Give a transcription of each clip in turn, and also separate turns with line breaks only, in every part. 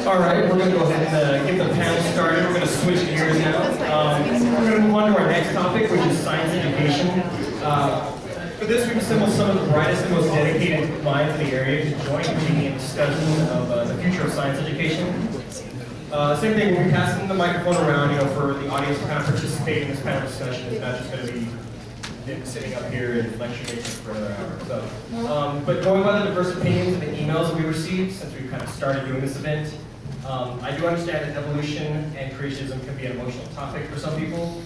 All right, we're going to go ahead and get the panel started. We're going to switch gears now. We're going to move on to our next topic, which is science education. For this, we've assembled some of the brightest and most dedicated minds in the area to join Eugenie in discussion of the future of science education. Same thing, we'll be passing the microphone around, for the audience to kind of participate in this panel discussion. It's not just going to be them sitting up here and lecturing for another hour. So, but going by the diverse opinions and the emails that we received since we've kind of started doing this event, I do understand that evolution and creationism can be an emotional topic for some people.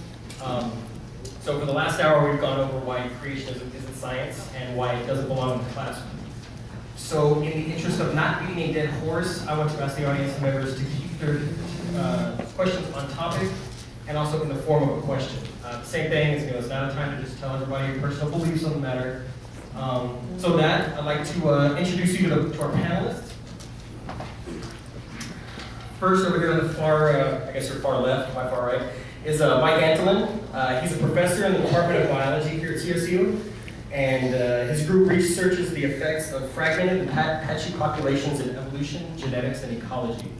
So for the last hour, we've gone over why creationism isn't science and why it doesn't belong in the classroom. So in the interest of not beating a dead horse, I want to ask the audience members to keep their questions on topic and also in the form of a question. Same thing, it's not a time to just tell everybody your personal beliefs on the matter. So with that, I'd like to introduce you to our panelists. First, over here on the far, I guess your far left, my far right, is Mike Antolin. He's a professor in the Department of Biology here at CSU, and his group researches the effects of fragmented and patchy populations in evolution, genetics, and ecology.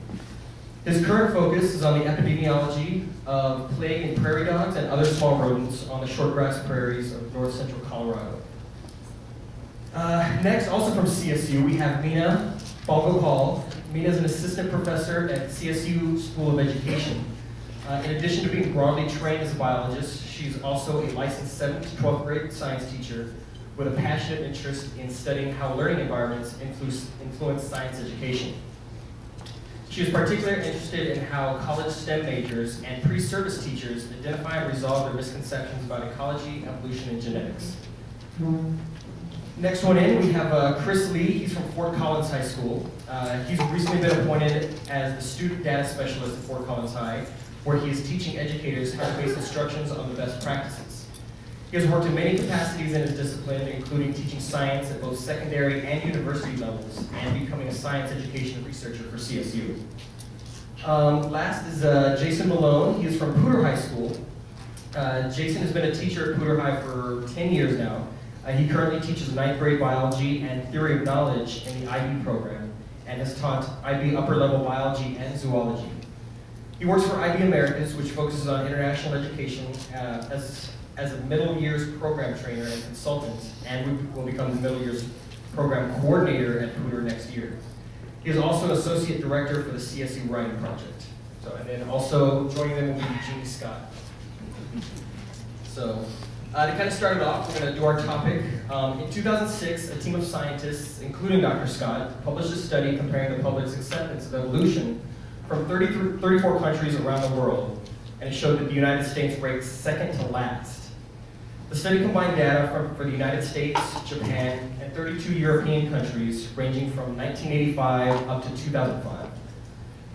His current focus is on the epidemiology of plague in prairie dogs and other small rodents on the shortgrass prairies of north central Colorado. Next, also from CSU, we have Mina Balgopal. Mina is an assistant professor at CSU School of Education. In addition to being broadly trained as a biologist, she's also a licensed 7th to 12th grade science teacher with a passionate interest in studying how learning environments influence science education. She is particularly interested in how college STEM majors and pre-service teachers identify and resolve their misconceptions about ecology, evolution, and genetics. Next one in, we have Chris Lee. He's from Fort Collins High School. He's recently been appointed as the student data specialist at Fort Collins High, where he is teaching educators how to base instructions on the best practices. He has worked in many capacities in his discipline, including teaching science at both secondary and university levels, and becoming a science education researcher for CSU. Last is Jason Malone. He is from Poudre High School. Jason has been a teacher at Poudre High for 10 years now. He currently teaches 9th grade biology and theory of knowledge in the IB program, and has taught IB upper level biology and zoology. He works for IB Americas, which focuses on international education as a middle years program trainer and consultant, and will become the middle years program coordinator at Poudre next year. He is also an associate director for the CSU Writing Project. So, and then also joining them will be Eugenie Scott. So, to kind of start it off, we're going to do our topic. In 2006, a team of scientists, including Dr. Scott, published a study comparing the public's acceptance of evolution from 34 countries around the world, and it showed that the United States ranked second to last. The study combined data for the United States, Japan, and 32 European countries, ranging from 1985 up to 2005.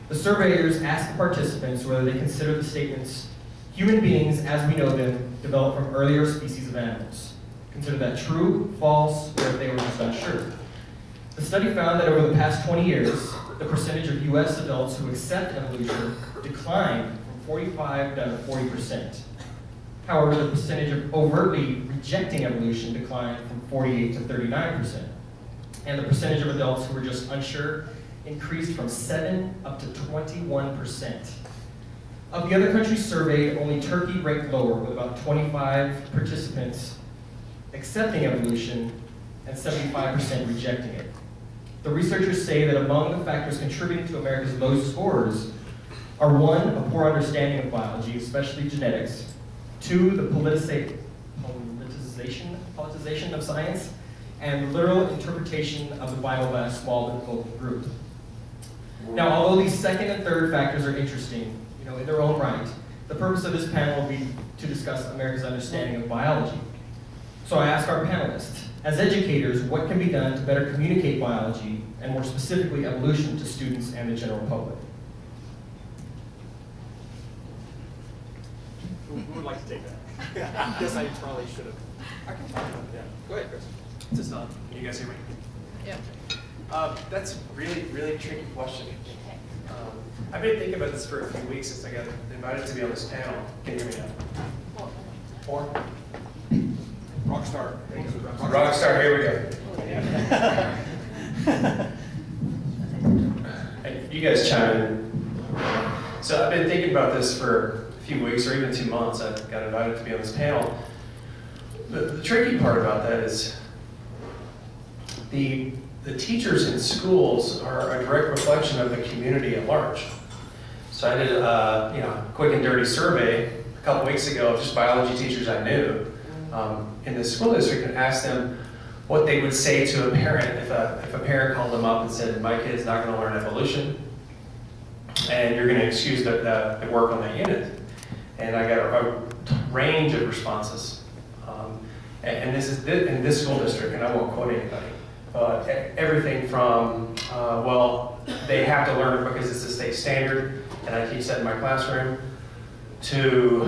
The surveyors asked the participants whether they consider the statements, "Human beings as we know them developed from earlier species of animals." Consider that true, false, or if they were just unsure. The study found that over the past 20 years, the percentage of US adults who accept evolution declined from 45 down to 40%. However, the percentage of overtly rejecting evolution declined from 48 to 39%. And the percentage of adults who were just unsure increased from 7 up to 21%. Of the other countries surveyed, only Turkey ranked lower, with about 25 participants accepting evolution and 75% rejecting it. The researchers say that among the factors contributing to America's low scores are 1, a poor understanding of biology, especially genetics, 2, the politicization of science, and literal interpretation of the Bible by a small but vocal group. Now, although these second and third factors are interesting, in their own right, the purpose of this panel will be to discuss America's understanding of biology. So I ask our panelists, as educators, what can be done to better communicate biology, and more specifically evolution, to students and the general public?
Who would like to take that? I guess I probably should have. I can talk about that. Go ahead, Chris.
Is this on? Can you guys hear me?
Yeah.
That's a really tricky question. I've been thinking about this for a few weeks since I got invited to be on this panel. Can you hear me now? 4?
Rockstar.
Rockstar, here we go. Hey, you you guys chime in. So I've been thinking about this for a few weeks or even 2 months. I got invited to be on this panel. The tricky part about that is the teachers in schools are a direct reflection of the community at large. So I did a quick and dirty survey a couple weeks ago of just biology teachers I knew in the school district and asked them what they would say to a parent if a parent called them up and said, my kid's not going to learn evolution and you're going to excuse the work on that unit. And I got a range of responses. And this is in this school district, and I won't quote anybody, but everything from, well, they have to learn it because it's a state standard, and I teach that in my classroom, to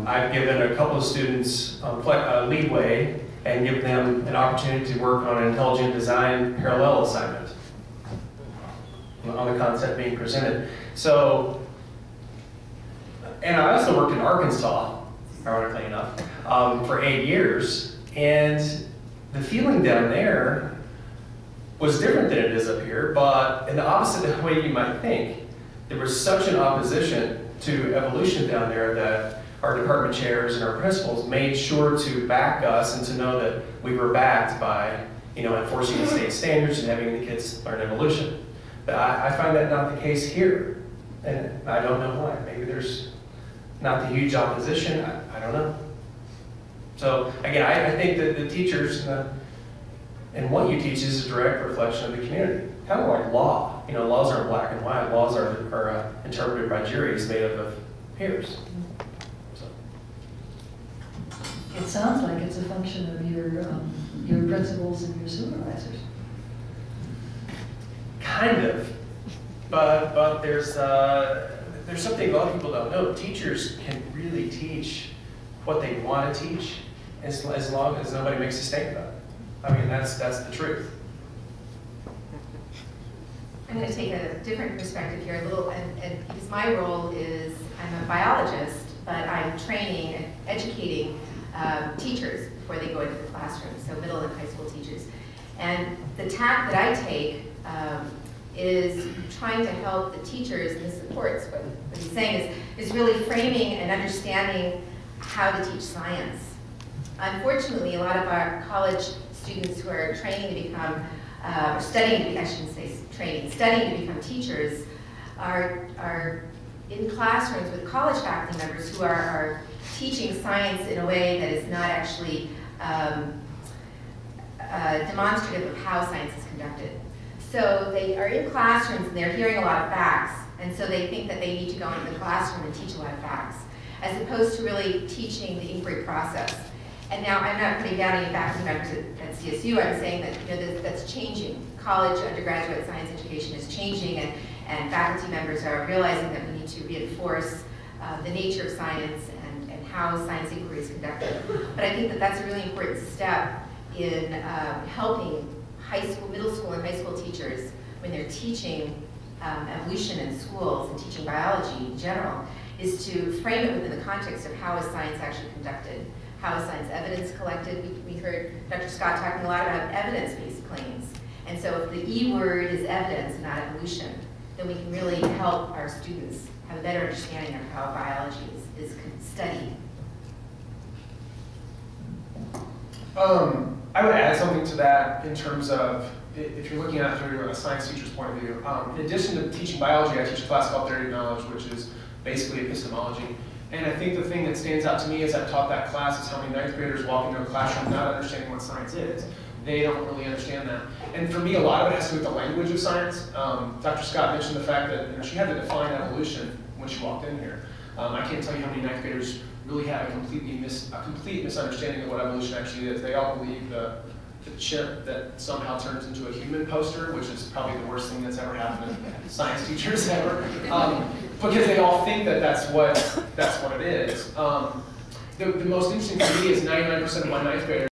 I've given a couple of students leeway and give them an opportunity to work on an intelligent design parallel assignment on the concept being presented. So, and I also worked in Arkansas, ironically enough, for 8 years, and the feeling down there was different than it is up here, but in the opposite way you might think. There was such an opposition to evolution down there that our department chairs and our principals made sure to back us and to know that we were backed by, enforcing the state standards and having the kids learn evolution. But I find that not the case here, and I don't know why. Maybe there's not the huge opposition, I don't know. So again, I think that the teachers and what you teach is a direct reflection of the community. Kind of like law. Laws aren't black and white. Laws are interpreted by juries made up of peers. So.
It sounds like it's a function of your principals and your supervisors.
Kind of, but there's something a lot of people don't know. Teachers can really teach what they want to teach as long as nobody makes a stink about it. I mean, that's the truth.
I'm going to take a different perspective here a little, and because my role is, I'm a biologist, but I'm training and educating teachers before they go into the classroom, so middle and high school teachers. And the tack that I take is trying to help the teachers, and this supports what he's saying, is really framing and understanding how to teach science. Unfortunately, a lot of our college students who are training to become, or studying to be, I shouldn't say training, studying to become teachers, are in classrooms with college faculty members who are teaching science in a way that is not actually demonstrative of how science is conducted. So they are in classrooms and they're hearing a lot of facts, and so they think that they need to go into the classroom and teach a lot of facts, as opposed to really teaching the inquiry process. And now I'm not putting down any faculty members at CSU, I'm saying that that's changing. College undergraduate science education is changing, and faculty members are realizing that we need to reinforce the nature of science and how science inquiry is conducted. But I think that that's a really important step in helping middle school and high school teachers when they're teaching evolution in schools and teaching biology in general, is to frame it within the context of how is science actually conducted, how is science evidence collected. We heard Dr. Scott talking a lot about evidence-based claims. And so if the E word is evidence and not evolution, then we can really help our students have a better understanding of how biology is studied.
I would add something to that in terms of, if you're looking at it through a science teacher's point of view. In addition to teaching biology, I teach a class called Theory of Knowledge, which is basically epistemology. And I think the thing that stands out to me as I've taught that class is how many ninth graders walk into a classroom not understanding what science is. They don't really understand that. And for me, a lot of it has to do with the language of science. Dr. Scott mentioned the fact that she had to define evolution when she walked in here. I can't tell you how many ninth graders really have a complete misunderstanding of what evolution actually is. They all believe the chip that somehow turns into a human poster, which is probably the worst thing that's ever happened to science teachers ever, because they all think that that's what it is. The most interesting to me is 99% of my ninth graders